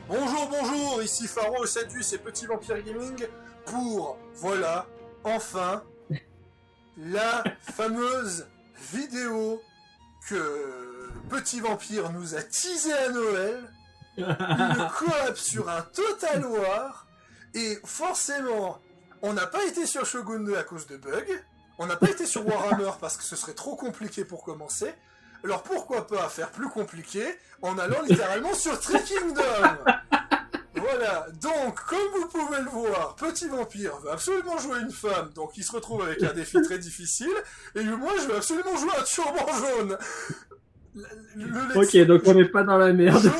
Bonjour, bonjour, ici Faro, Sadus et Petit Vampire Gaming pour, voilà, enfin, la fameuse vidéo que Petit Vampire nous a teasé à Noël, une coop sur un Total War, et forcément, on n'a pas été sur Shogun 2 à cause de bugs, on n'a pas été sur Warhammer parce que ce serait trop compliqué pour commencer, alors pourquoi pas faire plus compliqué en allant littéralement sur Three Kingdoms. Voilà, donc comme vous pouvez le voir, Petit Vampire veut absolument jouer une femme, donc il se retrouve avec un défi très difficile, et moi je veux absolument jouer un turban jaune. Ok, donc on n'est pas dans la merde.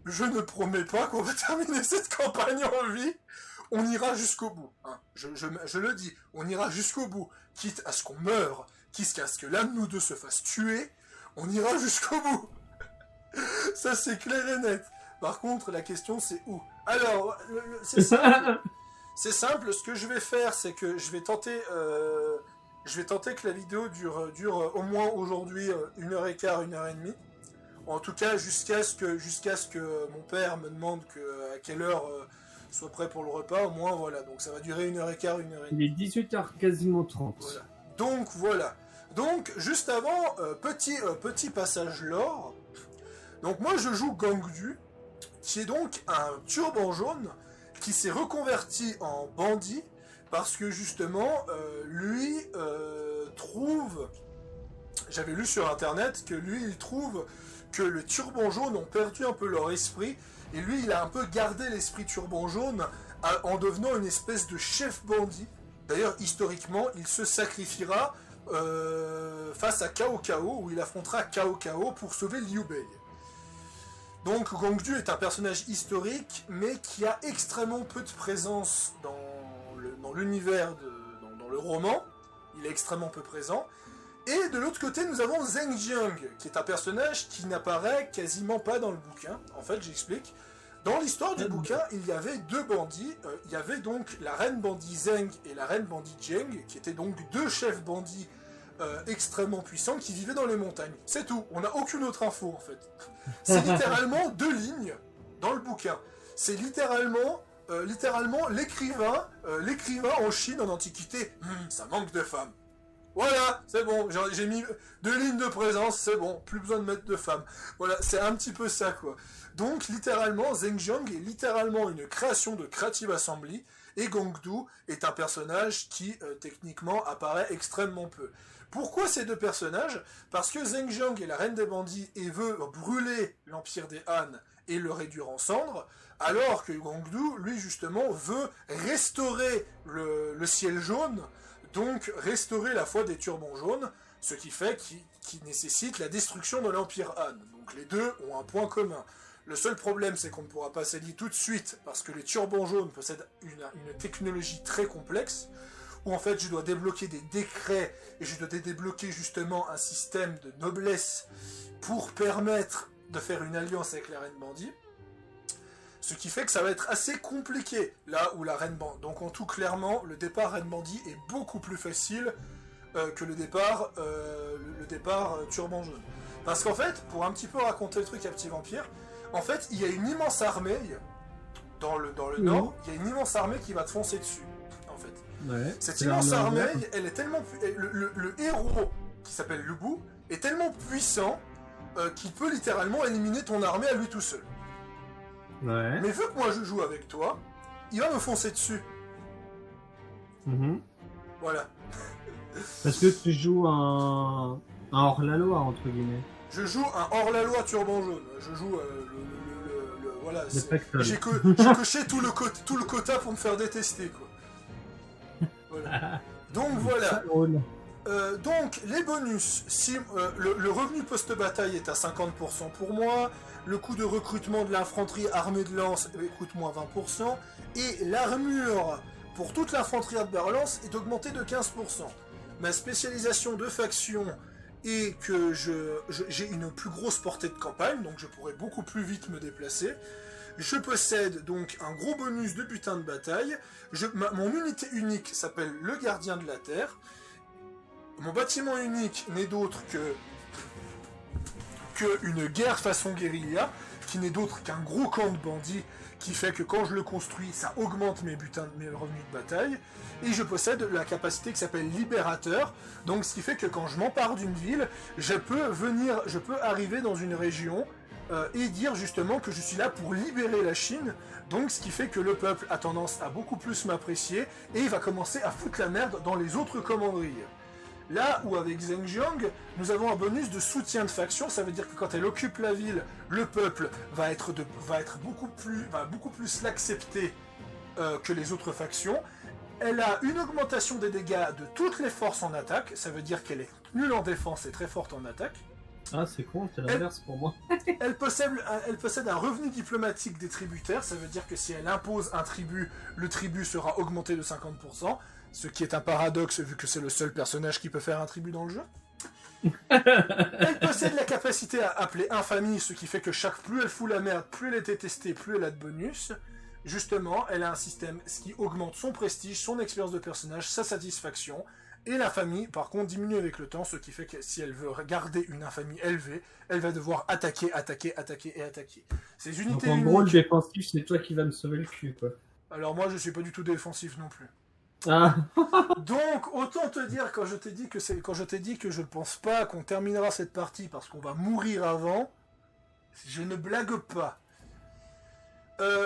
Je ne promets pas qu'on va terminer cette campagne en vie. On ira jusqu'au bout, hein. Je le dis, on ira jusqu'au bout, quitte à ce qu'on meure, quitte à ce que l'un de nous deux se fasse tuer, on ira jusqu'au bout. Ça c'est clair et net. Par contre, la question c'est où. Alors, c'est simple. C'est simple, ce que je vais faire, c'est que je vais tenter que la vidéo dure au moins aujourd'hui 1h15, 1h30. En tout cas, jusqu'à ce que mon père me demande à quelle heure soit prêt pour le repas, au moins voilà. Donc ça va durer 1h15, 1h30. Il est 18h quasiment 30. Voilà. Donc voilà. Donc juste avant, petit passage lore. Donc moi je joue Gangdu, qui est donc un turban jaune qui s'est reconverti en bandit parce que justement lui trouve, j'avais lu sur internet que lui il trouve que les turbans jaunes ont perdu un peu leur esprit et lui il a un peu gardé l'esprit turban jaune en devenant une espèce de chef bandit. D'ailleurs historiquement il se sacrifiera face à Cao Cao où il affrontera Cao Cao pour sauver Liu Bei. Donc Gangdu est un personnage historique, mais qui a extrêmement peu de présence dans l'univers, dans le roman. Il est extrêmement peu présent. Et de l'autre côté, nous avons Zheng Jiang, qui est un personnage qui n'apparaît quasiment pas dans le bouquin. En fait, j'explique. Dans l'histoire du bouquin, il y avait deux bandits. Il y avait donc la reine bandit Zheng et la reine bandit Jiang, qui étaient donc deux chefs bandits extrêmement puissants qui vivaient dans les montagnes. C'est tout. On n'a aucune autre info, en fait. C'est littéralement 2 lignes dans le bouquin. C'est littéralement l'écrivain en Chine en Antiquité. Ça manque de femmes. Voilà, c'est bon. J'ai mis 2 lignes de présence, c'est bon. Plus besoin de mettre de femmes. Voilà, c'est un petit peu ça, quoi. Donc, littéralement, Zheng Jiang est littéralement une création de Creative Assembly, et Gangdu est un personnage qui, techniquement, apparaît extrêmement peu. Pourquoi ces deux personnages ? Parce que Zheng Jiang est la reine des bandits et veut brûler l'empire des Han et le réduire en cendres, alors que Gangdu, lui, justement, veut restaurer le ciel jaune, donc restaurer la foi des turbans jaunes, ce qui fait qu'il nécessite la destruction de l'empire Han. Donc les deux ont un point commun. Le seul problème, c'est qu'on ne pourra pas s'allier tout de suite, parce que les turbans jaunes possèdent une technologie très complexe, où en fait je dois débloquer des décrets, et je dois débloquer justement un système de noblesse pour permettre de faire une alliance avec la reine bandit, ce qui fait que ça va être assez compliqué, là où la reine bandit. Donc en tout, clairement, le départ reine bandit est beaucoup plus facile que le départ turban jaune. Parce qu'en fait, pour un petit peu raconter le truc à Petit Vampire, en fait, il y a une immense armée, dans le nord, il y a une immense armée qui va te foncer dessus, en fait. Ouais, cette immense armée, elle est tellement... Le héros, qui s'appelle Lubu, est tellement puissant qu'il peut littéralement éliminer ton armée à lui tout seul. Ouais. Mais vu que moi je joue avec toi, il va me foncer dessus. Voilà. Parce que tu joues un hors-la-loi, entre guillemets. Je joue un hors-la-loi turban jaune. Je joue voilà. J'ai coché tout le quota pour me faire détester, quoi. Voilà. Donc voilà. Donc les bonus, le revenu post-bataille est à 50% pour moi, le coût de recrutement de l'infanterie armée de lance coûte moins 20%, et l'armure pour toute l'infanterie armée de lance est augmentée de 15%. Ma spécialisation de faction est que j'ai une plus grosse portée de campagne, donc je pourrais beaucoup plus vite me déplacer. Je possède donc un gros bonus de butin de bataille. Mon unité unique s'appelle le Gardien de la Terre. Mon bâtiment unique n'est d'autre que une guerre façon guérilla, qui n'est d'autre qu'un gros camp de bandits, qui fait que quand je le construis, ça augmente mes revenus de bataille. Et je possède la capacité qui s'appelle Libérateur, donc ce qui fait que quand je m'empare d'une ville, je peux arriver dans une région et dire justement que je suis là pour libérer la Chine, donc ce qui fait que le peuple a tendance à beaucoup plus m'apprécier, et il va commencer à foutre la merde dans les autres commanderies. Là où avec Zheng Jiang, nous avons un bonus de soutien de faction, ça veut dire que quand elle occupe la ville, le peuple va beaucoup plus l'accepter que les autres factions. Elle a une augmentation des dégâts de toutes les forces en attaque, ça veut dire qu'elle est nulle en défense et très forte en attaque. Ah, c'est con, c'est l'inverse pour moi. Elle possède un revenu diplomatique des tributaires, ça veut dire que si elle impose un tribut, le tribut sera augmenté de 50%, ce qui est un paradoxe vu que c'est le seul personnage qui peut faire un tribut dans le jeu. Elle possède la capacité à appeler infamie, ce qui fait que plus elle fout la merde, plus elle est détestée, plus elle a de bonus. Justement, elle a un système qui augmente son prestige, son expérience de personnage, sa satisfaction. Et l'infamie, par contre, diminue avec le temps, ce qui fait que si elle veut garder une infamie élevée, elle va devoir attaquer. Ces unités Donc en gros, le défensif, c'est toi qui vas me sauver le cul, quoi. Alors moi, je suis pas du tout défensif non plus. Ah. Donc, autant te dire, quand je t'ai dit que je ne pense pas qu'on terminera cette partie parce qu'on va mourir avant, je ne blague pas.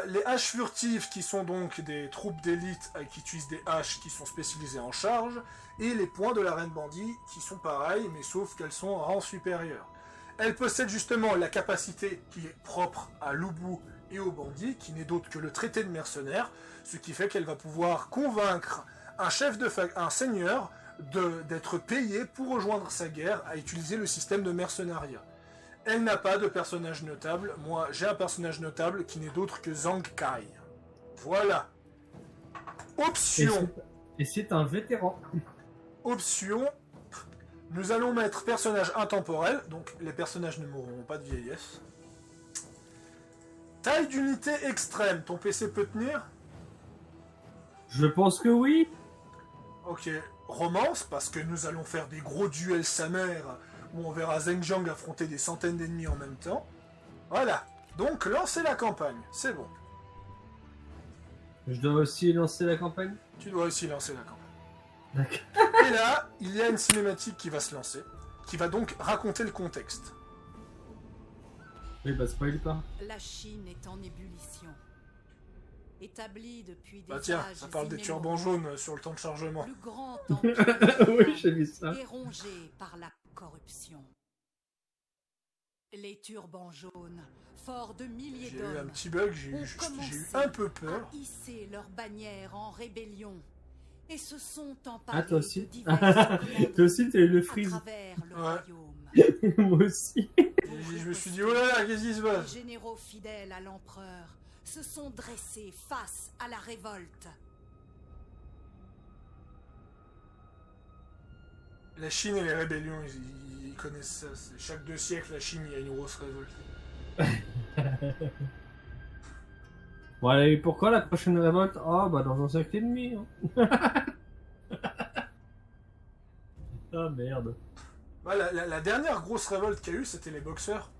Les haches furtives qui sont donc des troupes d'élite qui utilisent des haches qui sont spécialisées en charge, et les points de la reine bandit qui sont pareils, mais sauf qu'elles sont en rang supérieur. Elle possède justement la capacité qui est propre à l'Ubu et aux bandits, qui n'est d'autre que le traité de mercenaires, ce qui fait qu'elle va pouvoir convaincre un seigneur d'être payé pour rejoindre sa guerre à utiliser le système de mercenariat. Elle n'a pas de personnage notable. Moi, j'ai un personnage notable qui n'est d'autre que Zhang Kai. Voilà. Option. Et c'est un vétéran. Option. Nous allons mettre personnage intemporel, donc les personnages ne mourront pas de vieillesse. Taille d'unité extrême. Ton PC peut tenir ? Je pense que oui. Ok. Romance, parce que nous allons faire des gros duels sa mère, où on verra Zheng Jiang affronter des centaines d'ennemis en même temps. Voilà. Donc, lancez la campagne. C'est bon. Je dois aussi lancer la campagne ? Tu dois aussi lancer la campagne. D'accord. Et là, il y a une cinématique qui va se lancer, qui va donc raconter le contexte. Oui, bah spoil pas. La Chine est en ébullition. Établie depuis des Bah tiens, âges ça parle des immémoriaux, turbans jaunes sur le temps de chargement. le grand empire Oui, j'ai vu ça. est rongé par la corruption. Les turbans jaunes, forts de milliers J'ai eu un d'hommes, petit bug, j'ai ont eu commencé un peu peur. à hisser leur bannière en rébellion et se sont emparés Ah, toi aussi de divers Toi aussi, t'as eu le à freeze. travers le Ouais. royaume. Moi aussi. Je me suis dit, oh là là, qu'est-ce qui se Les passe ? généraux fidèles à l'empereur se sont dressés face à la révolte. La Chine et les rébellions, ils connaissent ça. Chaque 2 siècles, la Chine, il y a une grosse révolte. Bon, allez, pourquoi la prochaine révolte ? Oh, bah dans un siècle et demi. Hein. Ah, merde. Ouais, la dernière grosse révolte qu'il y a eu, c'était les boxeurs.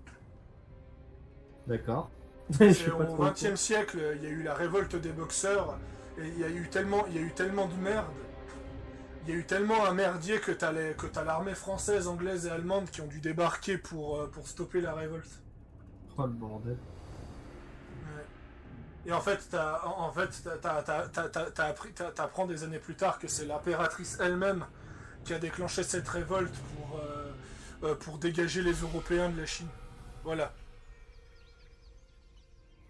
D'accord. C'est au XXe siècle, il y a eu la révolte des boxeurs, et il y a eu tellement de merde. Il y a eu tellement un merdier que t'as l'armée française, anglaise et allemande qui ont dû débarquer pour stopper la révolte. Oh, le bordel. Ouais. Et en fait, t'apprends des années plus tard que c'est l'impératrice elle-même qui a déclenché cette révolte pour dégager les Européens de la Chine. Voilà.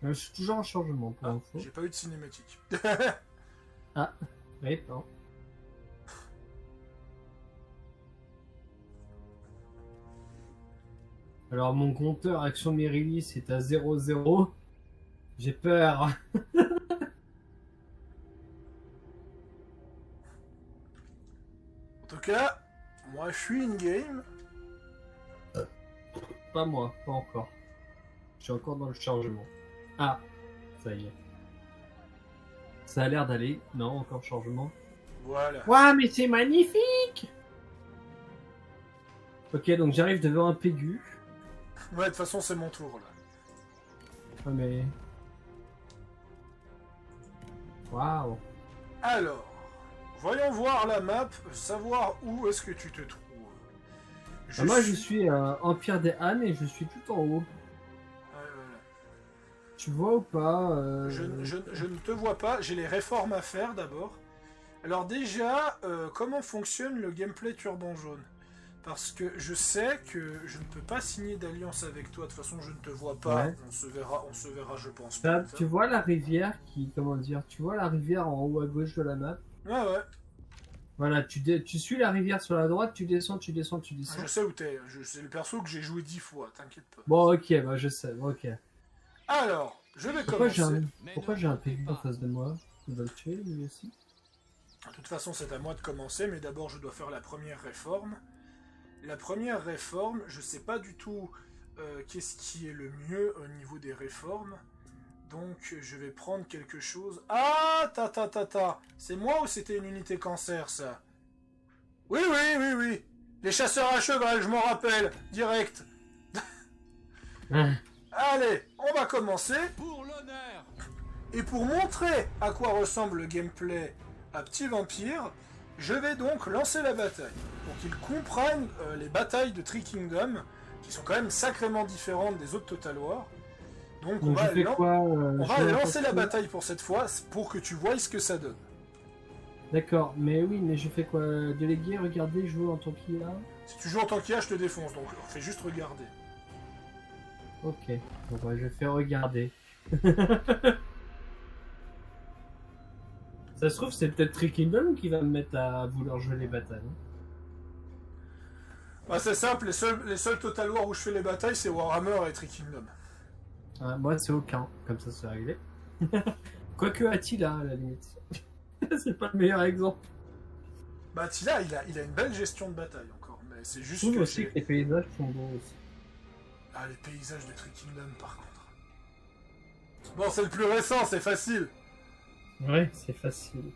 Je suis toujours en chargement pour info. J'ai pas eu de cinématique. Ah, oui, non. Alors, mon compteur Action Mérilis est à 0,0. J'ai peur. En tout cas, moi je suis in-game. Pas moi, pas encore. Je suis encore dans le chargement. Ah, ça y est. Ça a l'air d'aller. Non, encore chargement. Voilà. Ouah, mais c'est magnifique! Ok, donc j'arrive devant un Pégu. Ouais, de toute façon, c'est mon tour là. Ouais, mais... Waouh. Alors, voyons voir la map, savoir où est-ce que tu te trouves. Moi, je suis Empire des Han et je suis tout en haut. Voilà. Tu vois ou pas Je ne te vois pas, j'ai les réformes à faire d'abord. Alors déjà, comment fonctionne le gameplay Turban Jaune? Parce que je sais que je ne peux pas signer d'alliance avec toi, de toute façon je ne te vois pas, Ouais. on se verra je pense. Là, plus tard. tu vois la rivière comment dire, tu vois la rivière en haut à gauche de la map. Ouais ouais, Voilà, tu suis la rivière sur la droite, tu descends, tu descends, tu descends. je sais où t'es, c'est le perso que j'ai joué 10 fois, t'inquiète pas. Bon, ok, bah je sais, ok. Alors, je vais Pourquoi commencer. j'ai un PV en face de moi? Il va le tuer lui aussi? De toute façon c'est à moi de commencer, mais d'abord je dois faire la première réforme. La première réforme, je sais pas du tout qu'est-ce qui est le mieux au niveau des réformes. Donc je vais prendre quelque chose. Ah, c'est moi ou c'était une unité cancer ça? Oui. Les chasseurs à cheval, je m'en rappelle. Direct. Ah, Allez, on va commencer. Pour l'honneur. Et pour montrer à quoi ressemble le gameplay à Petit Vampire, je vais donc lancer la bataille. Pour qu'ils comprennent les batailles de Three Kingdom, qui sont quand même sacrément différentes des autres Total War. Donc on donc va, je fais quoi on je va fais un lancer la peu- bataille pour cette fois, pour que tu vois ce que ça donne. D'accord, mais oui, mais je fais quoi? Déléguer, regarder, jouer en tant qu'IA? Si tu joues en tant qu'IA, je te défonce, donc fais juste regarder. Ok, donc ouais, je fais regarder. Ça se trouve, c'est peut-être Three Kingdom qui va me mettre à vouloir jouer les batailles. Bah, c'est simple, les seuls Total War où je fais les batailles, c'est Warhammer et Three Kingdom. Ah, moi, c'est aucun, comme ça, c'est réglé. Quoique Attila, à la limite. C'est pas le meilleur exemple. Bah Attila, il a une belle gestion de bataille encore, mais c'est Je juste trouve que aussi que les paysages sont beaux aussi. Ah, les paysages de Three Kingdom, par contre. Bon, c'est le plus récent, c'est facile. Ouais, c'est facile.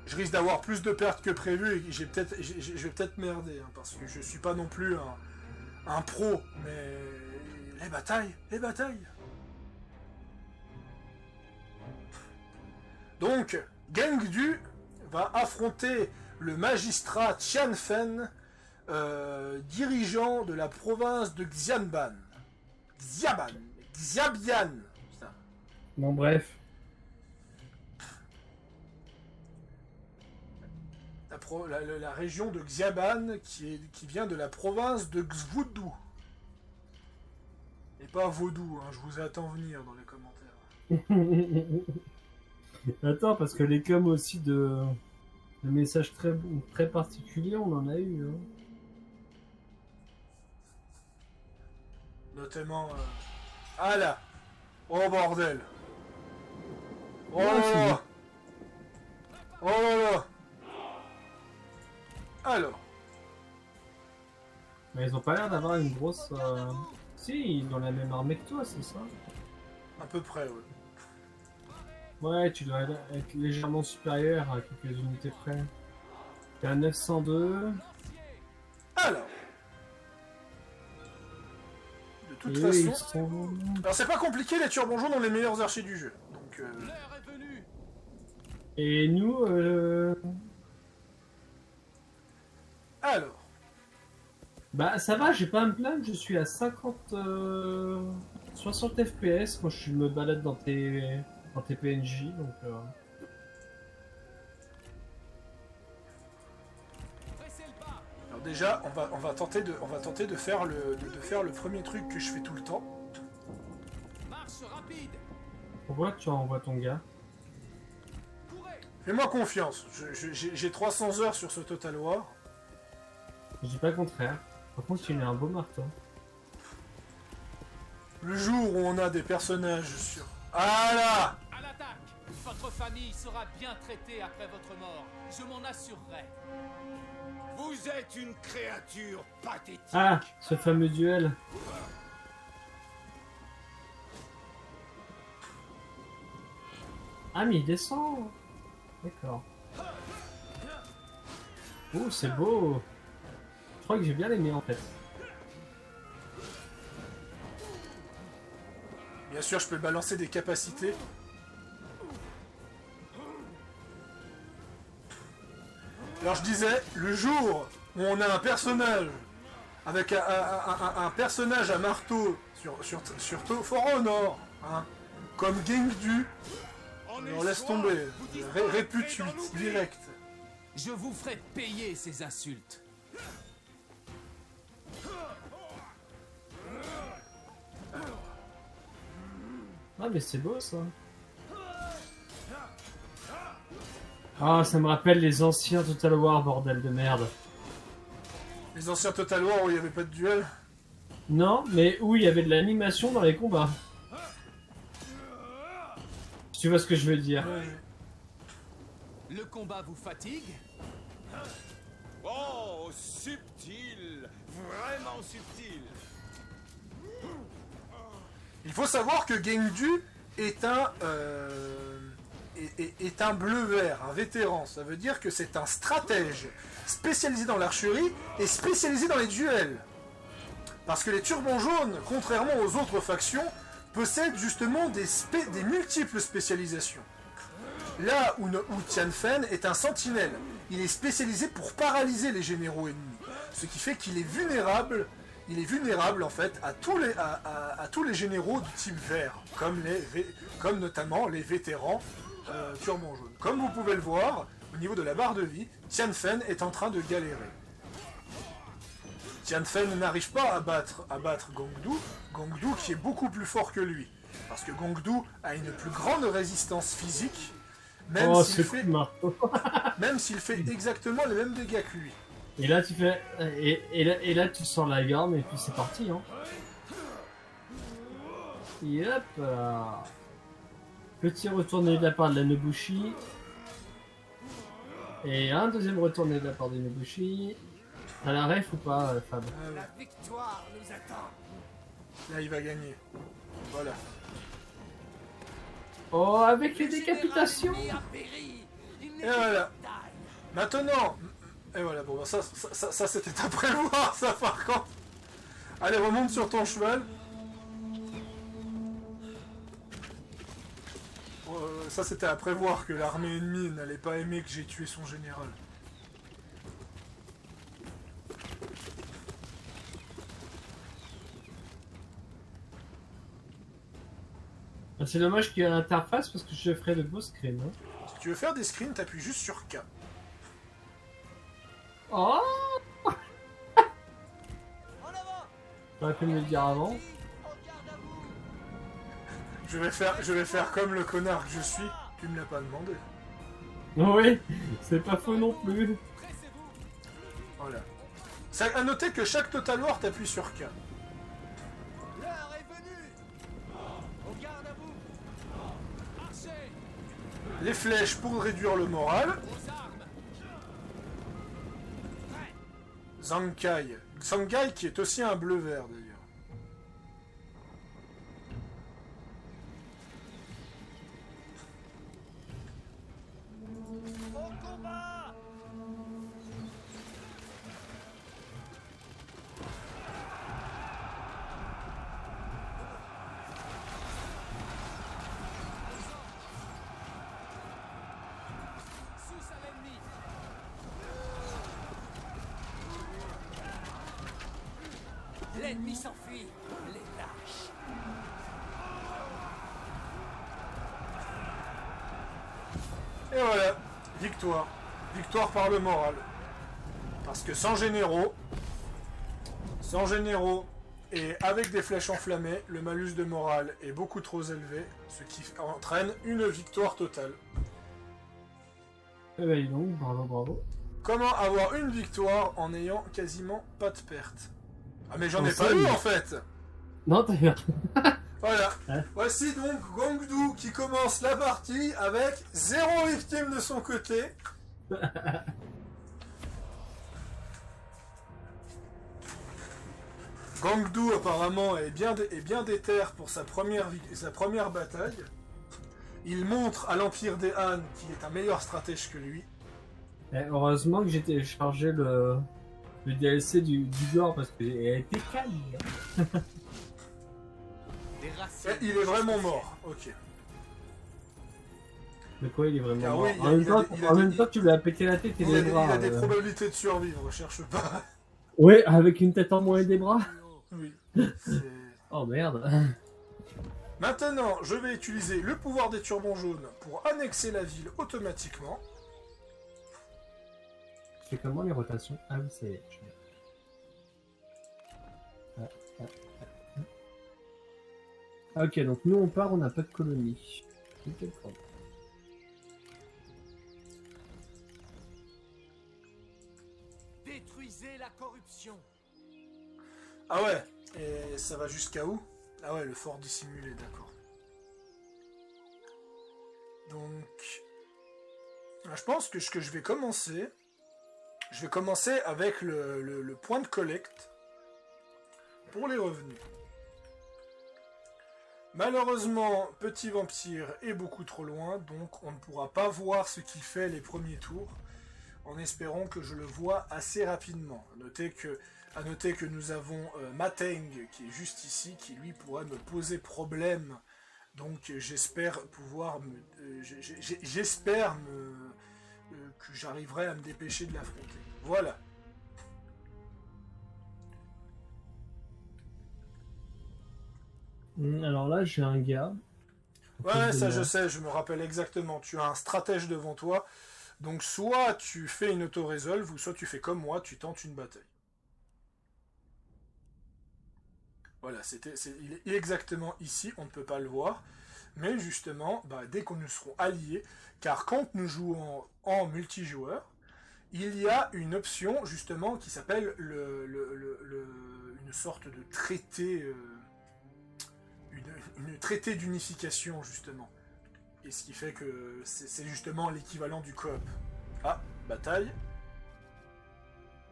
Je risque d'avoir plus de pertes que prévu et je vais peut-être merder, hein, parce que je suis pas non plus un pro, mais les batailles. Donc, Gengdu va affronter le magistrat Tianfen, dirigeant de la province de Xianban. Xiabian. Putain. Bon, bref. La région de Xiaban qui vient de la province de Xvudu. Et pas Vaudou, hein, je vous attends venir dans les commentaires. Attends, parce que les coms aussi de messages très particuliers, on en a eu. Hein. Notamment... Ah là. Oh bordel. Oh Ouais, là c'est là. bien. Oh là là. Alors. Mais ils ont pas l'air d'avoir une grosse... Si, ils ont la même armée que toi, c'est ça? À peu près, ouais. Ouais, tu dois être légèrement supérieur à quelques unités près. T'es à 902. Alors. De toute Et façon... ils sont... Alors c'est pas compliqué, les turbans jaunes ont les meilleurs archers du jeu. Donc... L'heure est venue. Et nous, Alors. bah ça va, j'ai pas à me plaindre, je suis à 60 FPS quand je me balade dans tes PNJ, donc... Pressez le pas. Alors déjà, on va tenter de faire le premier truc que je fais tout le temps. Marche rapide. Pourquoi tu envoies ton gars? Courez. Fais-moi confiance. J'ai 300 heures sur ce Total War. Je dis pas le contraire. Par contre, il a un beau marteau. Le jour où on a des personnages sur... Ah là! À l'attaque. Votre famille sera bien traitée après votre mort. Je m'en assurerai. Vous êtes une créature pathétique. Ah, ce fameux duel. Ah, mais il descend. D'accord. Oh, c'est beau. Je crois que j'ai bien aimé en fait. Bien sûr, je peux balancer des capacités. Alors je disais, le jour où on a un personnage avec un personnage à marteau sur For Honor, hein, comme Gengdu, on laisse tomber. Répute 8, direct. Je vous ferai payer ces insultes. Ah mais c'est beau ça. Ah, ça me rappelle les anciens Total War, bordel de merde. Les anciens Total War où il n'y avait pas de duel. Non, mais où il y avait de l'animation dans les combats. Tu vois ce que je veux dire. Le combat vous fatigue? Oh, subtil, vraiment subtil. Il faut savoir que Gengdu est un bleu-vert, un vétéran. Ça veut dire que c'est un stratège spécialisé dans l'archerie et spécialisé dans les duels. Parce que les turbans jaunes, contrairement aux autres factions, possèdent justement des multiples spécialisations. Là où Tianfen est un sentinelle, il est spécialisé pour paralyser les généraux ennemis. Ce qui fait qu'il est vulnérable. Il est vulnérable en fait à tous les généraux du type vert, comme notamment les vétérans turbans jaunes. Comme vous pouvez le voir, au niveau de la barre de vie, Tianfen est en train de galérer. Tianfen n'arrive pas à battre Gongdu qui est beaucoup plus fort que lui. Parce que Gongdu a une plus grande résistance physique, même s'il fait exactement les mêmes dégâts que lui. Et là tu fais et là tu sors la garde et puis c'est parti hein. Yep. Petit retourné de la part de la Nobushi. Et un deuxième retourné de la part de Nobushi. T'as la ref ou pas Fab? La victoire nous attend. Là il va gagner. Voilà. Oh avec les décapitations. Et voilà. Maintenant. Et voilà, bon, ça c'était à prévoir, ça par contre. Allez, remonte sur ton cheval. Ça c'était à prévoir que l'armée ennemie n'allait pas aimer que j'ai tué son général. C'est dommage qu'il y ait l'interface parce que je ferai de beaux screens. Hein. Si tu veux faire des screens, t'appuies juste sur K. Oh T'aurais pu me le dire avant. Je vais faire comme le connard que je suis, tu me l'as pas demandé. Oui, c'est pas faux non plus. Voilà. Ça, à noter que chaque Total War t'appuie sur K. L'heure est venue. Au garde à vous. Archer. Les flèches pour réduire le moral. Aux armes. Zankai. Zankai qui est aussi un bleu-vert d'ailleurs. Au combat. Sus à l'ennemi. L'ennemi s'enfuit. Les lâches. Et voilà, victoire. Victoire par le moral. Parce que sans généraux et avec des flèches enflammées, le malus de morale est beaucoup trop élevé, ce qui entraîne une victoire totale. Eh ben donc, bravo, bravo. Comment avoir une victoire en n'ayant quasiment pas de perte? Ah mais j'en ai pas Ensemble. eu en fait. Non, d'ailleurs. Voilà. Hein? Voici donc Gongdu qui commence la partie avec 0 victime de son côté. Gongdu apparemment est bien déter pour sa première bataille. Il montre à l'Empire des Han qu'il est un meilleur stratège que lui. Eh, heureusement que j'ai téléchargé le DLC du gore parce qu'elle a été calme. Des racines. Il est vraiment mort, ok. Mais quoi, il est vraiment Ah mort. oui, En même temps, tu lui as pété la tête et Il les a bras. des probabilités de survivre, cherche pas. Ouais, avec une tête en moins et des bras. Oui. Oh merde. Maintenant, je vais utiliser le pouvoir des turbans jaunes pour annexer la ville automatiquement. C'est comment les rotations? Ah oui, ça y est. Ok, donc nous on part, on n'a pas de colonie. C'est le problème. Détruisez la corruption. Ah ouais, et ça va jusqu'à où? Ah ouais, le fort dissimulé, d'accord. Donc, je pense que ce que je vais commencer avec le point de collecte pour les revenus. Malheureusement, Petit Vampire est beaucoup trop loin, donc on ne pourra pas voir ce qu'il fait les premiers tours, en espérant que je le vois assez rapidement. À noter que nous avons Mateng qui est juste ici, qui lui pourrait me poser problème. Donc j'espère que j'arriverai à me dépêcher de l'affronter. Voilà. Alors là, j'ai un gars. Ouais, ça je sais, je me rappelle exactement. Tu as un stratège devant toi. Donc soit tu fais une auto-résolve, ou soit tu fais comme moi, tu tentes une bataille. Voilà, il est exactement ici, on ne peut pas le voir. Mais justement, dès que nous serons alliés, car quand nous jouons en multijoueur, il y a une option justement qui s'appelle une sorte de traité, une traité d'unification justement. Et ce qui fait que c'est justement l'équivalent du coop. Ah, bataille.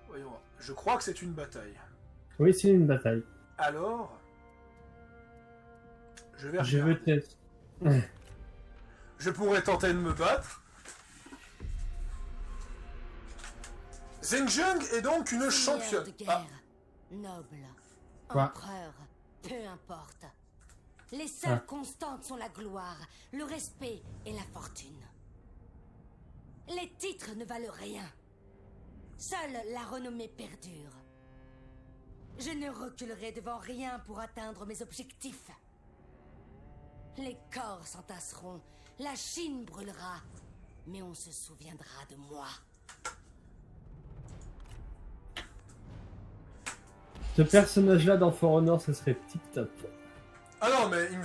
Voyons voir. Je crois que c'est une bataille. Oui, c'est une bataille. Alors, je vais Je regarder. vais tester. Je pourrais tenter de me battre. Zhengjing est donc une Seigneur championne. de guerre, Ah, noble, Quoi empereur, peu importe. Les seules constantes sont la gloire, le respect et la fortune. Les titres ne valent rien. Seule la renommée perdure. Je ne reculerai devant rien pour atteindre mes objectifs. Les corps s'entasseront, la Chine brûlera, mais on se souviendra de moi. Ce personnage-là dans For Honor, ça serait tip-top. ah non, mais il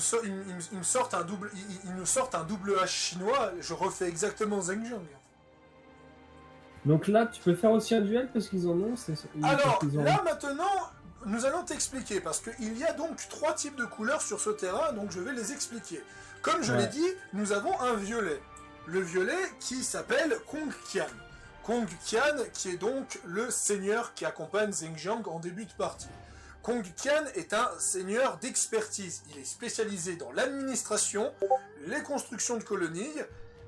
me sortent un double, ils nous sortent un double H chinois. Je refais exactement Zhengjing. Donc là, tu peux faire aussi un duel parce qu'ils en ont. Alors, là maintenant, nous allons t'expliquer, parce qu'il y a donc 3 types de couleurs sur ce terrain, donc je vais les expliquer. Comme je l'ai dit, nous avons un violet. Le violet qui s'appelle Kong Qian. Kong Qian qui est donc le seigneur qui accompagne Zhengjing en début de partie. Kong Qian est un seigneur d'expertise. Il est spécialisé dans l'administration, les constructions de colonies,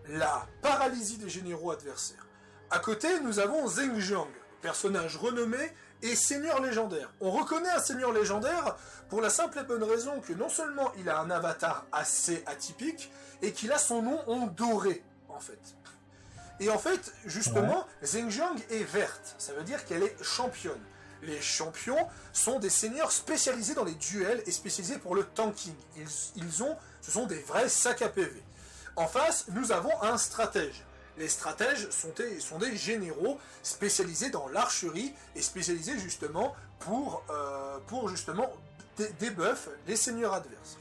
la paralysie des généraux adversaires. À côté, nous avons Zhengjing, personnage renommé et seigneur légendaire. On reconnaît un seigneur légendaire pour la simple et bonne raison que non seulement il a un avatar assez atypique, et qu'il a son nom en doré, en fait. Et en fait, justement, Zhengjing est verte, ça veut dire qu'elle est championne. Les champions sont des seigneurs spécialisés dans les duels et spécialisés pour le tanking. Ce sont des vrais sacs à PV. En face, nous avons un stratège. Les stratèges sont des généraux spécialisés dans l'archerie et spécialisés justement pour justement débuff les seigneurs adverses.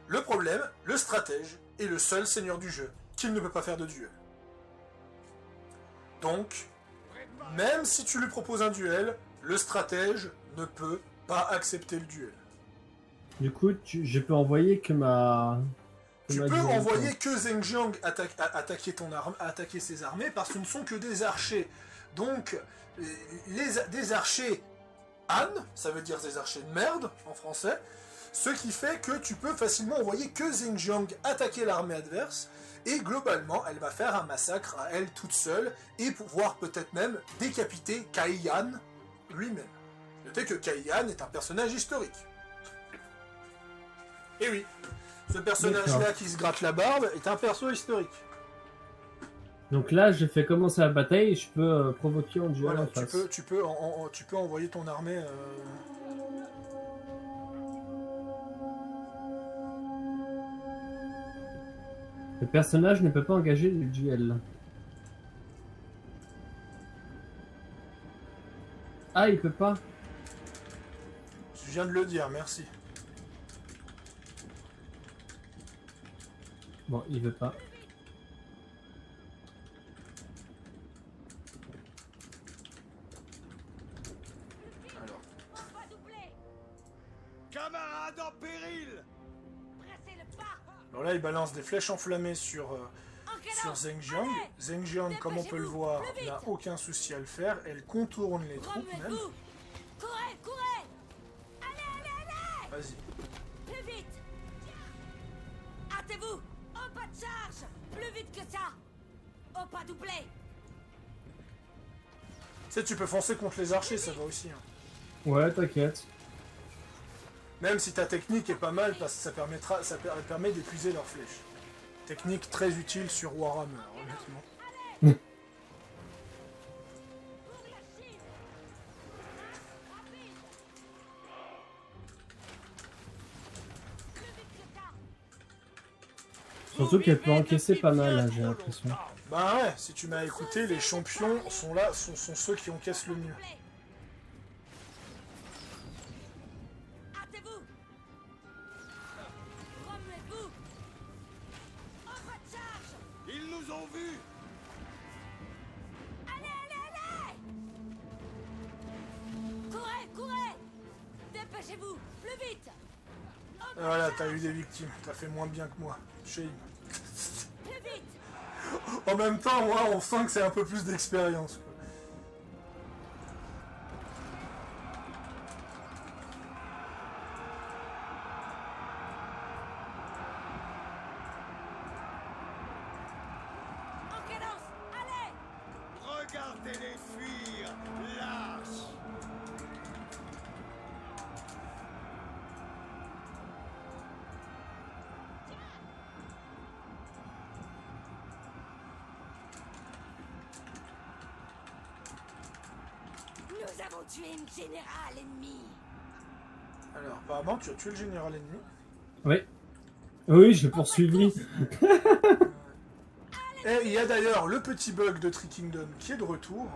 Le problème, le stratège est le seul seigneur du jeu qui ne peut pas faire de duel. Donc, même si tu lui proposes un duel, le stratège ne peut pas accepter le duel. Du coup, je peux envoyer que ma... Tu peux envoyer que Zhengjing attaquer ses armées parce que ce ne sont que des archers. Donc, des archers Han, ça veut dire des archers de merde en français, ce qui fait que tu peux facilement envoyer que Zhengjing attaquer l'armée adverse et globalement, elle va faire un massacre à elle toute seule et pouvoir peut-être même décapiter Kai Yan lui-même. Notez que Kai Yan est un personnage historique. Et oui, ce personnage-là D'accord. qui se gratte la barbe est un perso historique. Donc là, je fais commencer la bataille et je peux provoquer en duel Voilà, en face. tu peux envoyer ton armée. Le personnage ne peut pas engager le duel. Ah, il peut pas. Je viens de le dire, merci. Bon, il veut pas. Alors, On va doubler. Camarades en péril! Pressez le pas. alors là, il balance des flèches enflammées sur Encaillant. Zheng Jiang. Allez, Zheng Jiang, comme on peut le dépêchez-vous, voir, plus vite. n'a aucun souci à le faire. Elle contourne les troupes même. Remuez-vous. Courez, courez. Allez. Vas-y. Plus vite. Hâtez-vous. Au pas de charge. Plus vite que ça. Au pas doublé. Tu sais, tu peux foncer contre les archers, ça va aussi. Hein. Ouais, t'inquiète. Même si ta technique est pas mal, parce que ça permet d'épuiser leurs flèches. Technique très utile sur Warhammer, honnêtement. Pour la Chine. Rapide. Plus vite que ça. Surtout qu'elle peut encaisser pas mal, là, j'ai l'impression. Bah ouais, si tu m'as écouté, les champions sont là, sont ceux qui encaissent le mieux. Hâtez-vous. Remuez-vous. Au pas de charge. Ils nous ont vus! Allez. Courez, courez. Dépêchez-vous. Plus vite. Et voilà, t'as eu des victimes, t'as fait moins bien que moi. Shame. Plus vite. En même temps, moi, on sent que c'est un peu plus d'expérience. Quoi. En cadence. Allez. Regardez-les fuir! Lâches! Nous avons tué une générale ennemie. Alors, apparemment, tu as tué le général ennemi. Oui. Oui, je l'ai poursuivi. Et il y a d'ailleurs le petit bug de Trickingdom qui est de retour,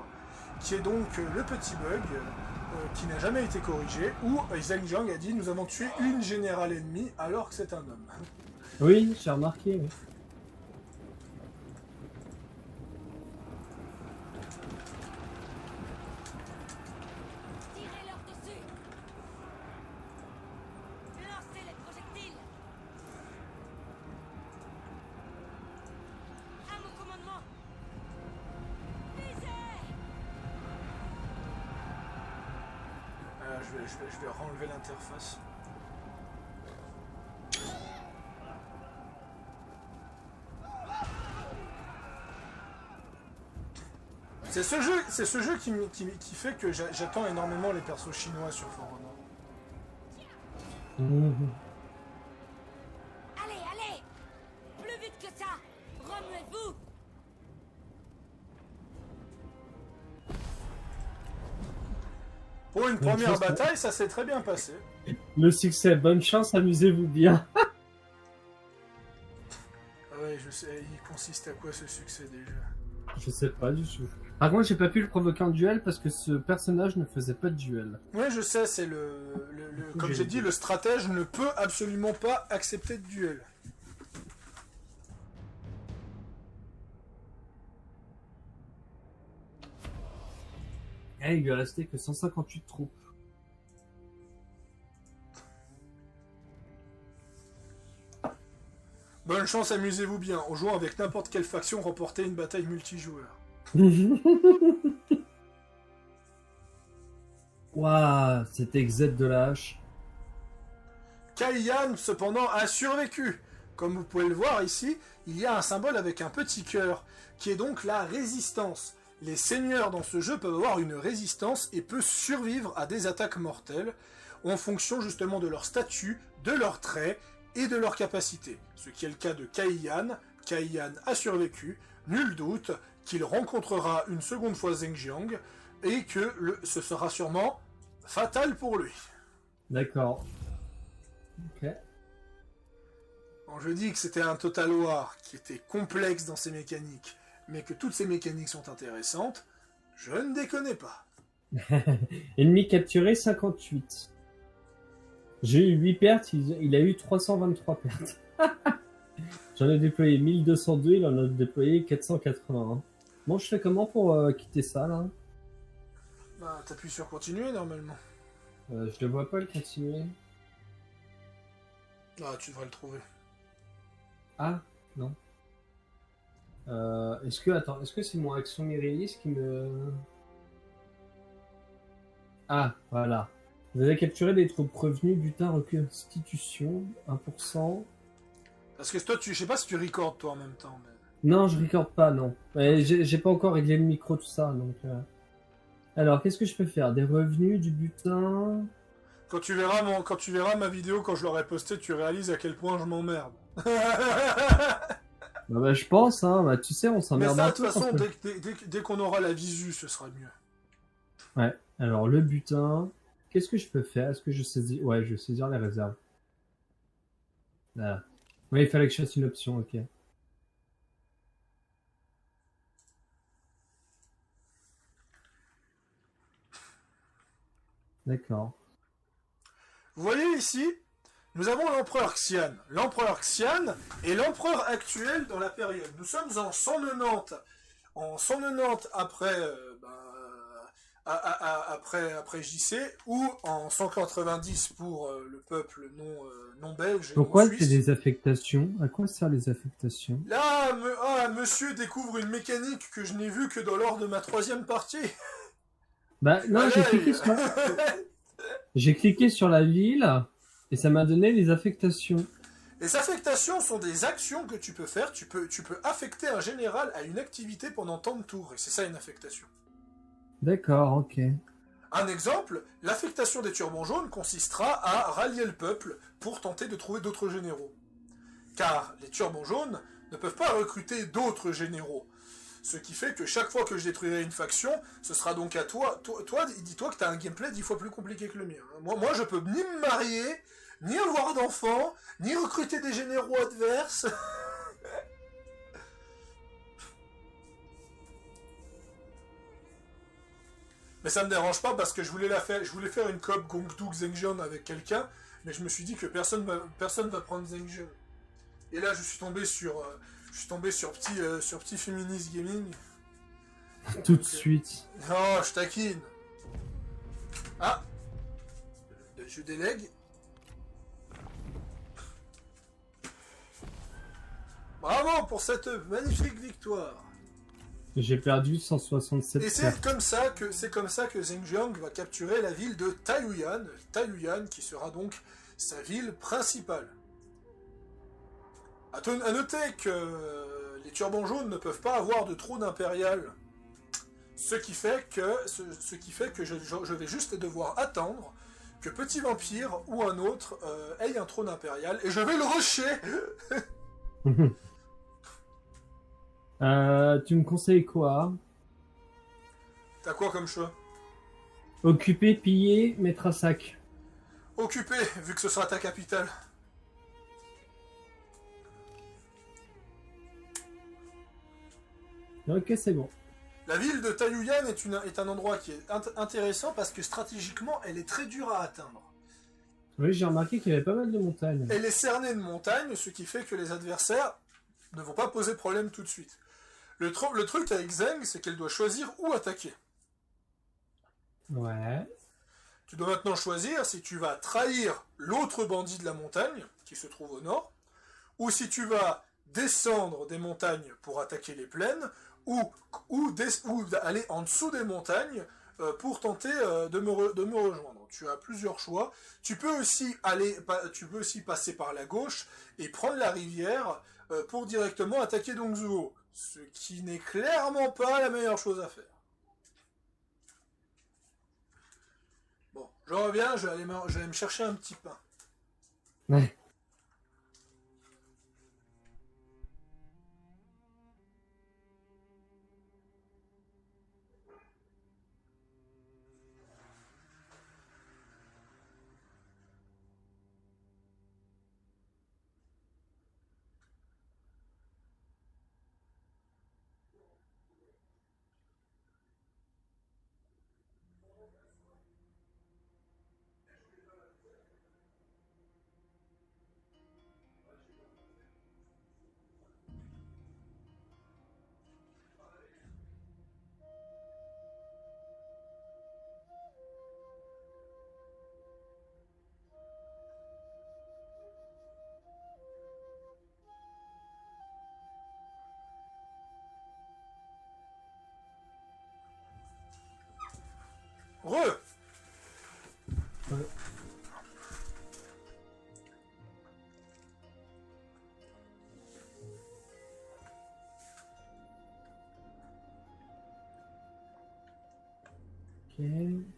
qui est donc le petit bug qui n'a jamais été corrigé, où Zheng Jiang a dit « Nous avons tué une générale ennemie alors que c'est un homme ». Oui, j'ai remarqué, oui. Tirez-leur dessus. Lancez les projectiles. À mon commandement. Visez. Je vais renlever l'interface. C'est ce jeu qui fait que j'attends énormément les persos chinois sur For Honor. Mhm. Allez. Plus vite que ça. Remuez-vous. Pour une première chose, bataille, ça s'est très bien passé. Le succès, bonne chance, amusez-vous bien. Ah ouais, je sais, il consiste à quoi ce succès déjà? Je sais pas du tout. Par contre, j'ai pas pu le provoquer en duel parce que ce personnage ne faisait pas de duel. Ouais, je sais, c'est comme j'ai dit, le stratège ne peut absolument pas accepter de duel. Eh, il lui restait que 158 troupes. Bonne chance, amusez-vous bien. En jouant avec n'importe quelle faction, remporter une bataille multijoueur. Waouh, cet exec de la hache. Kaiyan, cependant, a survécu. Comme vous pouvez le voir ici, il y a un symbole avec un petit cœur, qui est donc la résistance. Les seigneurs dans ce jeu peuvent avoir une résistance et peuvent survivre à des attaques mortelles, en fonction justement de leur statut, de leurs traits et de leurs capacités, ce qui est le cas de Kaiyan. Kaiyan a survécu, nul doute qu'il rencontrera une seconde fois Zhenjiang et que ce sera sûrement fatal pour lui. D'accord. Ok. Quand je dis que c'était un Total War qui était complexe dans ses mécaniques, mais que toutes ses mécaniques sont intéressantes, je ne déconne pas. Ennemi capturé 58. J'ai eu 8 pertes, il a eu 323 pertes. J'en ai déployé 1202, il en a déployé 481. Bon, je fais comment pour quitter ça, là? Bah, t'appuies sur continuer normalement. Je le vois pas le continuer. Ah, tu devrais le trouver. Ah, non. Est-ce que c'est mon action Mirilis qui me... Ah, voilà. Vous avez capturé des troupes revenues, butin, reconstitution, 1%. Parce que toi, je sais pas si tu recordes toi en même temps. Mais... Non, je recorde pas, non. J'ai pas encore réglé le micro, tout ça, donc... Alors, qu'est-ce que je peux faire? Des revenus, du butin... Quand tu verras ma vidéo, quand je l'aurai postée, tu réalises à quel point je m'emmerde. Bah, je pense, hein. Bah, tu sais, on Mais s'emmerde ça, un de toute peu. façon, dès qu'on aura la visu, ce sera mieux. Ouais. Alors, le butin... Qu'est-ce que je peux faire? Est-ce que je saisis... Ouais, je vais saisir les réserves. Là. Oui, il fallait que je fasse une option, ok. D'accord. Vous voyez ici, nous avons l'empereur Xian. L'empereur Xian est l'empereur actuel dans la période. Nous sommes en 190. En 190 après... après JC, ou en 190 pour le peuple non belge. Pourquoi non c'est suisse. des affectations? À quoi servent les affectations? Là, monsieur découvre une mécanique que je n'ai vue que dans lors de ma 3e partie. Bah non, Voilà, j'ai cliqué sur la ville et ça m'a donné les affectations. Les affectations sont des actions que tu peux faire. Tu peux affecter un général à une activité pendant tant de tours, et c'est ça une affectation. D'accord, ok. Un exemple, l'affectation des turbans jaunes consistera à rallier le peuple pour tenter de trouver d'autres généraux. Car les turbans jaunes ne peuvent pas recruter d'autres généraux. Ce qui fait que chaque fois que je détruirai une faction, ce sera donc à toi. Toi, dis-toi que tu as un gameplay 10 fois plus compliqué que le mien. Moi, je peux ni me marier, ni avoir d'enfants, ni recruter des généraux adverses. Mais ça me dérange pas parce que je voulais faire une coop Gongdu Zhenjiang avec quelqu'un, mais je me suis dit que personne va prendre Zhenjiang. Et là, je suis tombé sur petit féministe gaming. Tout de suite. Non, je taquine. Ah, je délègue. Bravo pour cette magnifique victoire. J'ai perdu 167 Et c'est comme ça que Zhenjiang va capturer la ville de Taiyuan. Taiyuan qui sera donc sa ville principale. À noter que les turbans jaunes ne peuvent pas avoir de trône impérial. Ce qui fait que je vais juste devoir attendre que Petit Vampire ou un autre ait un trône impérial. Et je vais le rusher. Tu me conseilles quoi? T'as quoi comme choix? Occuper, piller, mettre à sac. Occupé, vu que ce sera ta capitale. Ok, c'est bon. La ville de Taiyuan est un endroit qui est intéressant parce que stratégiquement, elle est très dure à atteindre. Oui, j'ai remarqué qu'il y avait pas mal de montagnes. Elle est cernée de montagnes, ce qui fait que les adversaires ne vont pas poser problème tout de suite. Le truc avec Zheng, c'est qu'elle doit choisir où attaquer. Ouais. Tu dois maintenant choisir si tu vas trahir l'autre bandit de la montagne, qui se trouve au nord, ou si tu vas descendre des montagnes pour attaquer les plaines, ou aller en dessous des montagnes pour tenter de me rejoindre. Tu as plusieurs choix. Tu peux aussi passer par la gauche et prendre la rivière pour directement attaquer Dongzuo, ce qui n'est clairement pas la meilleure chose à faire. Bon, je reviens, je vais aller me chercher un petit pain. Ouais. Re. Ouais. Ok.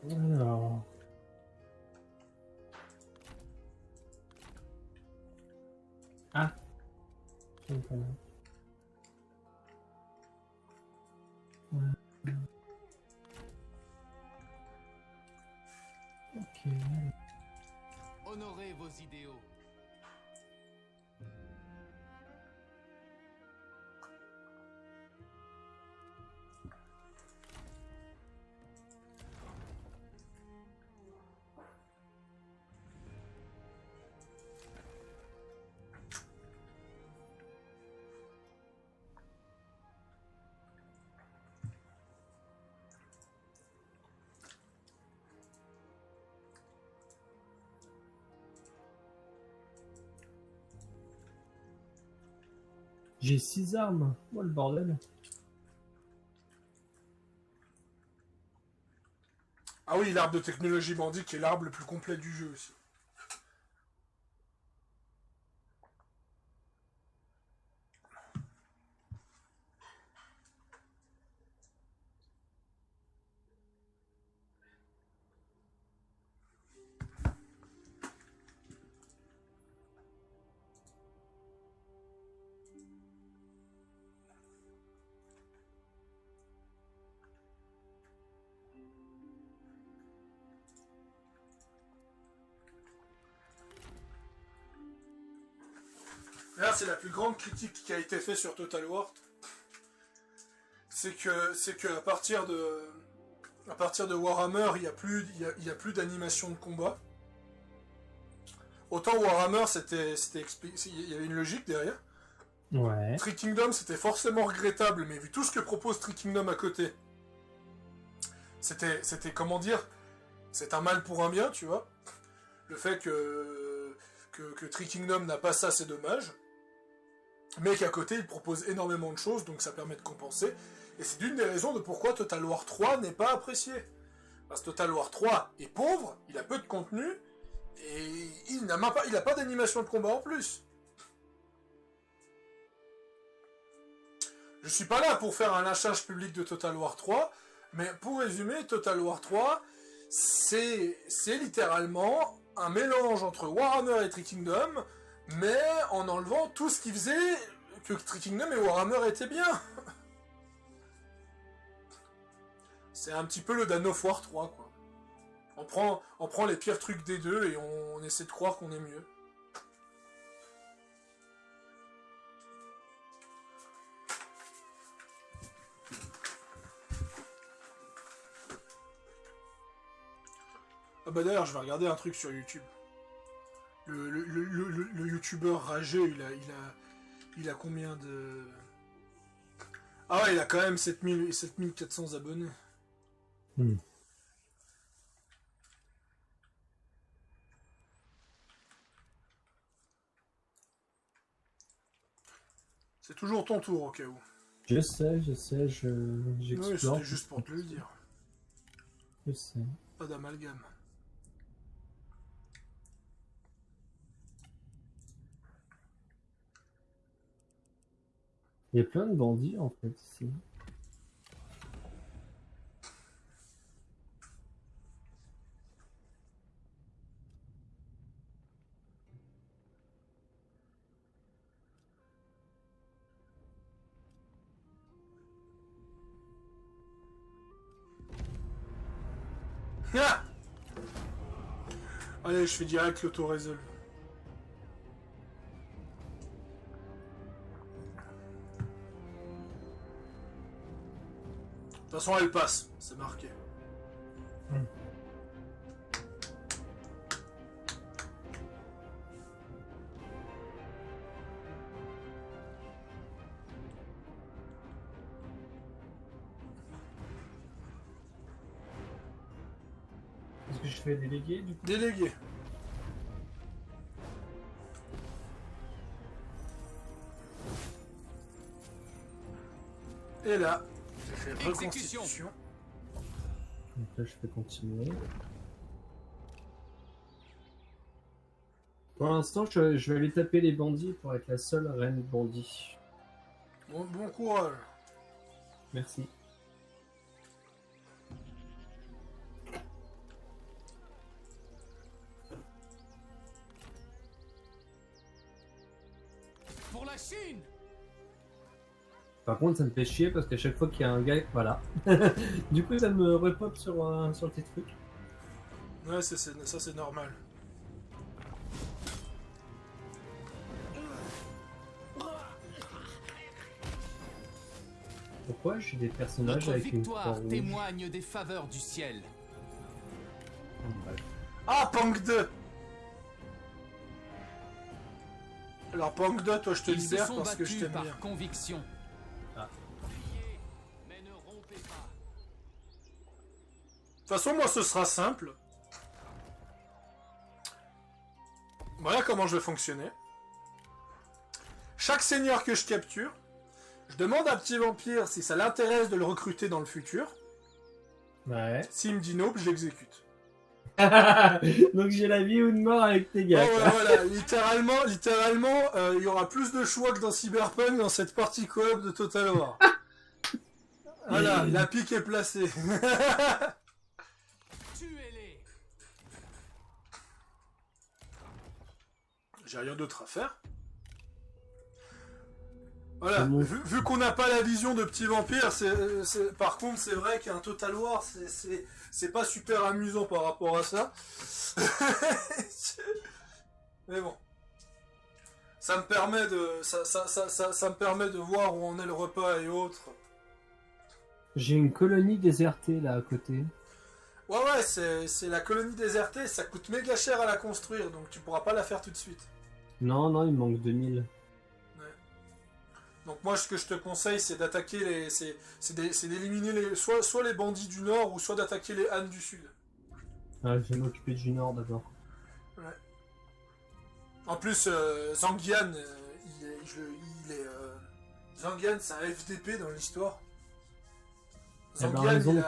Alors. Ah. Voilà. Ok. Honorez vos idéaux. J'ai 6 armes. Moi, le bordel. Ah oui, l'arbre de technologie bandit qui est l'arbre le plus complet du jeu aussi. Là, c'est la plus grande critique qui a été faite sur Total War. C'est que à partir de Warhammer, il y a plus d'animation de combat. Autant Warhammer, il y avait une logique derrière. Ouais. Three Kingdom, c'était forcément regrettable, mais vu tout ce que propose Three Kingdom à côté, c'était comment dire, c'est un mal pour un bien, tu vois. Le fait que Three Kingdom n'a pas ça, c'est dommage. Mais qu'à côté, il propose énormément de choses, donc ça permet de compenser. Et c'est d'une des raisons de pourquoi Total War 3 n'est pas apprécié. Parce que Total War 3 est pauvre, il a peu de contenu, et il n'a pas d'animation de combat en plus. Je suis pas là pour faire un lynchage public de Total War 3, mais pour résumer, Total War 3, c'est littéralement un mélange entre Warhammer et Three Kingdom, mais en enlevant tout ce qui faisait que Three Kingdom et Warhammer étaient bien. C'est un petit peu le Dawn of War 3, quoi. On prend les pires trucs des deux et on essaie de croire qu'on est mieux. Ah bah d'ailleurs, je vais regarder un truc sur YouTube. Le youtubeur rageux, il a combien de... Ah ouais, il a quand même 7400 abonnés. C'est toujours ton tour au cas où. Je sais, Oui, j'explore. c'était juste pour te le dire. Je sais. Pas d'amalgame. Il y a plein de bandits en fait ici. Ah Allez, je fais direct l'auto-résolve. De toute façon, elle passe, c'est marqué. que je fais déléguer du coup. Délégué. Et là, j'ai fait Exécution. reconstitution. Donc là, je fais continuer. Pour l'instant, je vais aller taper les bandits pour être la seule reine bandit. Bon courage. Merci. Pour la Chine. Par contre, ça me fait chier parce qu'à chaque fois qu'il y a un gars, voilà. Du coup, ça me repop sur tes trucs. Ouais, ça c'est normal. Pourquoi j'ai des personnages Notre avec une victoire croix rouge? témoigne des faveurs du ciel. Bref. Ah, Pang 2. Alors Pang 2, toi je te Ils se libère sont parce que je battus t'aime par bien. conviction. Ah. Priez, mais ne rompez pas. De toute façon, moi ce sera simple. Voilà comment je vais fonctionner. Chaque seigneur que je capture, je demande à Petit Vampire si ça l'intéresse de le recruter dans le futur. Ouais. S'il me dit non, je l'exécute. Donc j'ai la vie ou une mort avec tes Oh, gars. voilà, voilà. Littéralement, il y aura plus de choix que dans Cyberpunk dans cette partie coop de Total War. Voilà, la pique est placée. Tuez-les. J'ai rien d'autre à faire. Voilà, C'est bon. vu qu'on n'a pas la vision de Petit Vampire, par contre c'est vrai qu'un Total War, c'est pas super amusant par rapport à ça. Mais bon. Ça me permet de voir où en est le repas et autres. J'ai une colonie désertée là à côté. Ouais, c'est la colonie désertée, ça coûte méga cher à la construire, donc tu pourras pas la faire tout de suite. Non, il me manque 2000. Donc moi, ce que je te conseille, c'est d'attaquer c'est d'éliminer soit les bandits du nord, ou soit d'attaquer les Han du sud. Ah, je vais m'occuper du nord d'abord. Ouais. En plus, Zangian, Zangian, c'est un FDP dans l'histoire. Eh ben, Zangian, raison.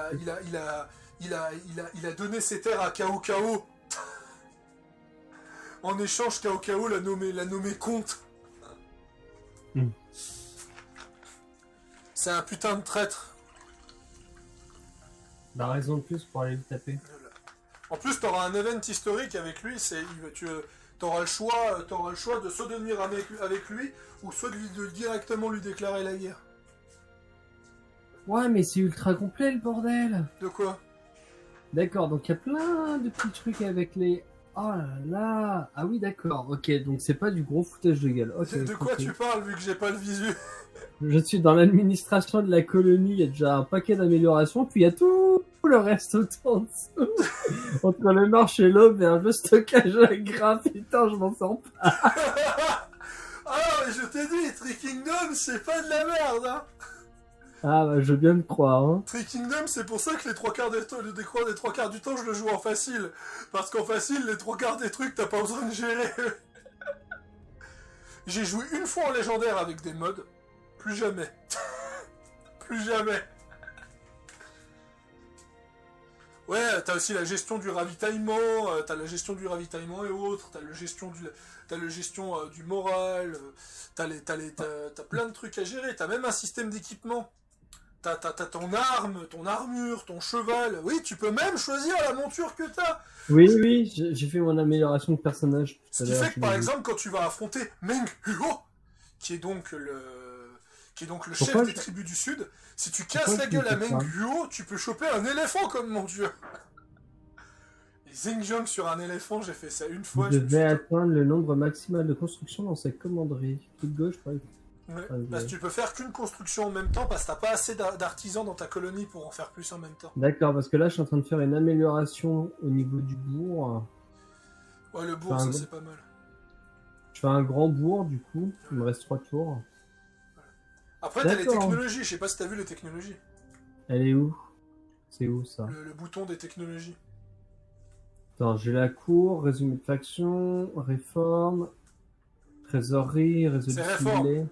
il a donné ses terres à Cao Cao. En échange, Cao Cao l'a nommé comte. Hmm. C'est un putain de traître. Bah, raison de plus pour aller le taper. En plus, t'auras un event historique avec lui. T'auras le choix de soit devenir avec lui, ou soit de directement lui déclarer la guerre. Ouais, mais c'est ultra complet le bordel. De quoi? D'accord, donc il y a plein de petits trucs avec les... Oh là là. Ah oui, d'accord. Ok, donc c'est pas du gros foutage de gueule. Ok, De quoi compris. tu parles, vu que j'ai pas le visu? Je suis dans l'administration de la colonie, il y a déjà un paquet d'améliorations, puis il y a tout le reste autour en dessous. Entre le nord chez l'aube et un jeu stockage grave, putain, je m'en sens pas. Ah, mais je t'ai dit, Tree Kingdom, c'est pas de la merde, hein. Ah bah, je veux bien te croire, hein. Tree Kingdom, c'est pour ça que les trois quarts du temps, je le joue en facile. Parce qu'en facile, les trois quarts des trucs, t'as pas besoin de gérer. J'ai joué une fois en légendaire avec des mods. Plus jamais. Plus jamais. Ouais, t'as aussi la gestion du ravitaillement, t'as la gestion du ravitaillement et autres, t'as le gestion du moral, t'as plein de trucs à gérer, t'as même un système d'équipement. T'as ton arme, ton armure, ton cheval. Oui, tu peux même choisir la monture que t'as. Oui, j'ai fait mon amélioration de personnage. Ce qui fait que, par exemple, quand tu vas affronter Meng Huo, qui est donc le chef des tribus du Sud, si tu casses la gueule à Meng Huo, tu peux choper un éléphant comme mon dieu. Et Xinjiang sur un éléphant, j'ai fait ça une fois. Vous devez atteindre le nombre maximal de constructions dans cette commanderie. Clic gauche, par exemple. Ouais, parce que tu peux faire qu'une construction en même temps, parce que t'as pas assez d'artisans dans ta colonie pour en faire plus en même temps. D'accord, parce que là, je suis en train de faire une amélioration au niveau du bourg. Ouais, le bourg, ça c'est pas mal. Je fais un grand bourg, du coup. Il me reste 3 tours. Après, t'as les technologies. Je sais pas si t'as vu les technologies. Elle est où? C'est où, ça? Le bouton des technologies. Attends, j'ai la cour, résumé de faction, réforme, trésorerie, C'est résolution réforme. mêlée.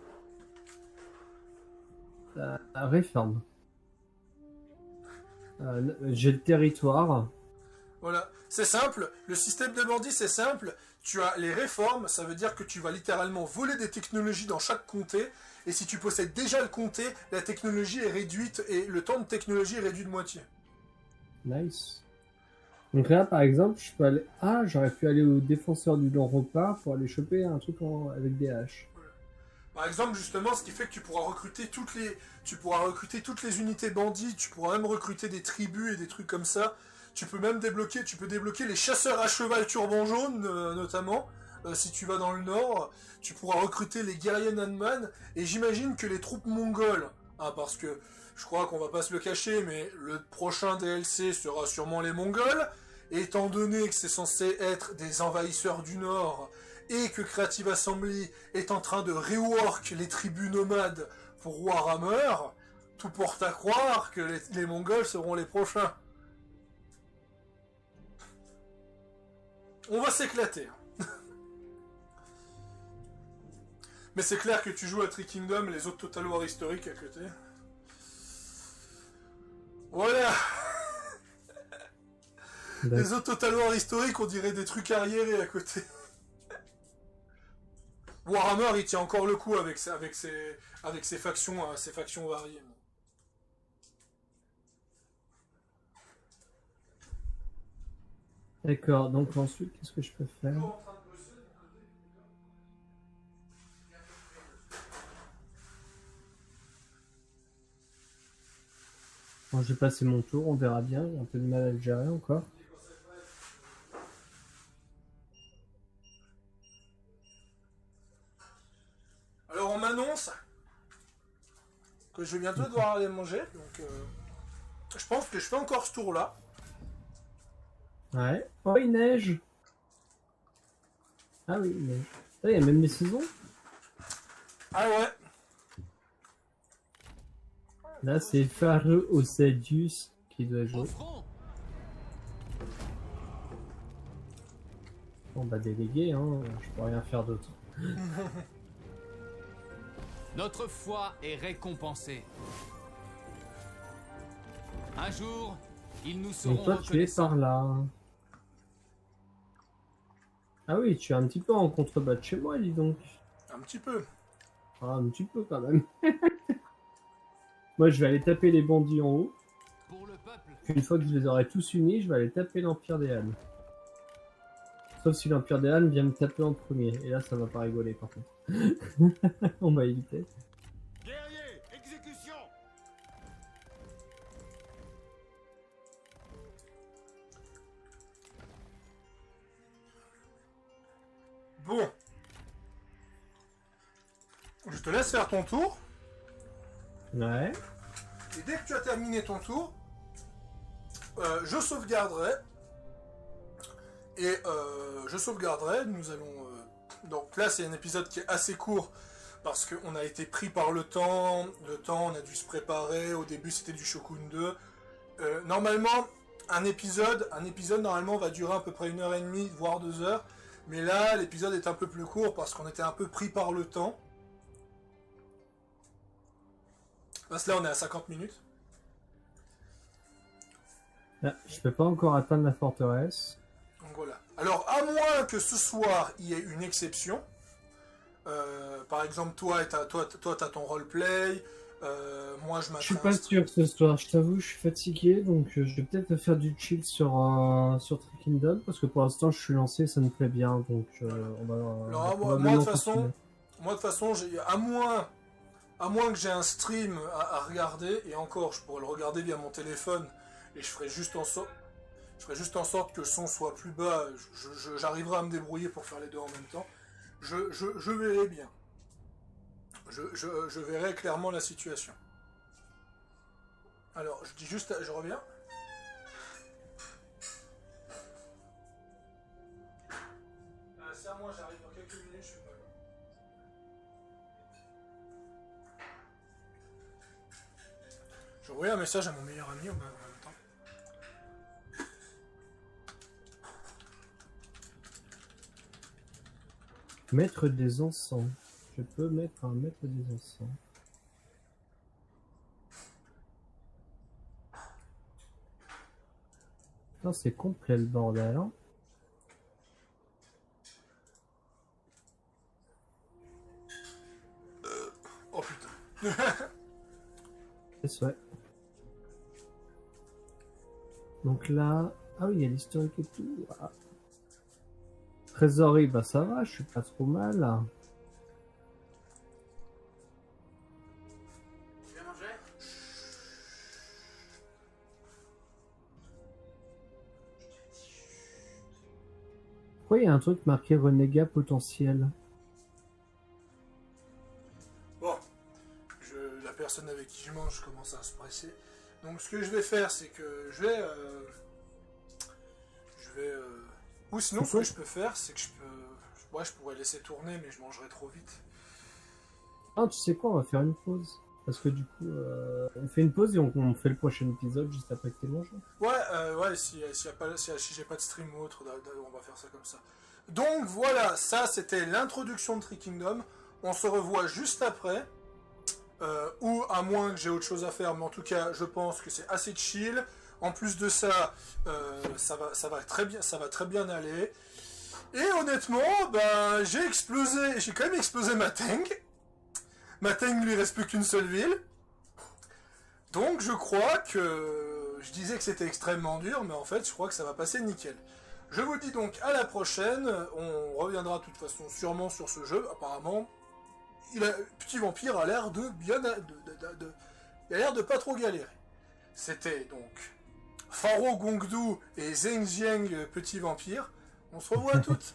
Réforme. J'ai le territoire. Voilà, c'est simple, le système de bandit c'est simple, tu as les réformes, ça veut dire que tu vas littéralement voler des technologies dans chaque comté, et si tu possèdes déjà le comté, la technologie est réduite, et le temps de technologie est réduit de moitié. Nice. Donc là, par exemple, je peux aller... Ah, j'aurais pu aller au défenseur du non-repas pour aller choper un truc avec des haches. Par exemple, justement, ce qui fait que tu pourras recruter toutes les unités bandits, tu pourras même recruter des tribus et des trucs comme ça. Tu peux débloquer les chasseurs à cheval turban jaune, notamment, si tu vas dans le nord. Tu pourras recruter les guerriers Nanman, et j'imagine que les troupes mongoles, hein, parce que je crois qu'on va pas se le cacher, mais le prochain DLC sera sûrement les Mongols, et étant donné que c'est censé être des envahisseurs du nord, et que Creative Assembly est en train de rework les tribus nomades pour Warhammer, tout porte à croire que les Mongols seront les prochains. On va s'éclater. Mais c'est clair que tu joues à Three Kingdom, les autres Total War historiques à côté. Voilà. Les autres Total War historiques, on dirait des trucs arriérés à côté. Warhammer, il tient encore le coup avec ses factions variées. D'accord, donc ensuite, qu'est-ce que je peux faire? Bon, j'ai passé mon tour, on verra bien. J'ai un peu de mal à le gérer encore. Alors on m'annonce que je vais bientôt devoir aller manger, donc je pense que je fais encore ce tour-là. Ouais. Oh, il neige! Ah oui, il neige. Ah, il y a même des saisons? Ah ouais. Là, c'est Phare Osadius qui doit Au jouer. front! On va déléguer, hein. Je peux rien faire d'autre. Notre foi est récompensée. Un jour, ils nous seront Donc toi, tu es reconnaissants. par là. Ah oui, tu es un petit peu en contrebas de chez moi, dis donc. Un petit peu. Ah, un petit peu quand même. Moi, je vais aller taper les bandits en haut. Pour le peuple, Une fois que je les aurai tous unis, je vais aller taper l'Empire des Halles. Sauf si l'Empire des Halles vient me taper en premier. Et là, ça va pas rigoler, par contre. On m'a évité. Guerrier, exécution. Bon. Je te laisse faire ton tour. Ouais. Et dès que tu as terminé ton tour, je sauvegarderai. Et je sauvegarderai. Nous allons... donc là, c'est un épisode qui est assez court. Parce qu'on a été pris par le temps. Le temps, on a dû se préparer. Au début, c'était du Shogun 2. Normalement, un épisode, normalement, va durer à peu près 1h30, voire 2 heures. Mais là, l'épisode est un peu plus court parce qu'on était un peu pris par le temps. Parce que là, on est à 50 minutes. Ah, je peux pas encore atteindre la forteresse. Donc voilà. Alors, à moins que ce soir, il y ait une exception. Par exemple, toi, t'as ton roleplay. Moi, je Je suis m'attends. pas sûr ce soir, je t'avoue, je suis fatigué, donc je vais peut-être faire du chill sur Three Kingdom, parce que pour l'instant je suis lancé, ça me plaît bien, donc on va Alors, probablement de continuer. toute façon, à moins que j'ai un stream à regarder, et encore, je pourrais le regarder via mon téléphone, et je ferai juste en sorte que le son soit plus bas. J'arriverai à me débrouiller pour faire les deux en même temps. Je verrai bien. Je verrai clairement la situation. Alors, je dis juste, je reviens. C'est à moi, j'arrive dans quelques minutes, je suis pas loin. Je envoie un message à mon meilleur ami en même temps. Maître des encens. Je peux mettre un maître des encens. Putain, c'est complet le bordel, hein. Oh putain. C'est souhait. Donc là... Ah oui, il y a l'historique et tout. Ah. Trésorerie, bah ça va, je suis pas trop mal. Là. Tu viens manger? Pourquoi il y a un truc marqué renégat potentiel? Bon, la personne avec qui je mange commence à se presser. Donc ce que je vais faire, c'est que je vais... Ou sinon, ce que je peux faire, c'est que je peux... Ouais, je pourrais laisser tourner, mais je mangerai trop vite. Ah, tu sais quoi, on va faire une pause. Parce que du coup, on fait une pause et on fait le prochain épisode juste après que t'aies mangé. Ouais, si j'ai pas de stream ou autre, on va faire ça comme ça. Donc voilà, ça c'était l'introduction de Three Kingdom. On se revoit juste après. Ou à moins que j'ai autre chose à faire, mais en tout cas, je pense que c'est assez chill. En plus de ça, ça va très bien aller. Et honnêtement, ben, j'ai quand même explosé Mateng. Mateng lui reste plus qu'une seule ville. Donc je crois que... Je disais que c'était extrêmement dur, mais en fait je crois que ça va passer nickel. Je vous dis donc à la prochaine. On reviendra de toute façon sûrement sur ce jeu. Apparemment, Petit Vampire a l'air de bien... il a l'air de pas trop galérer. C'était donc Faro Gongdu et Zheng Jiang Petit Vampire. On se revoit à toutes.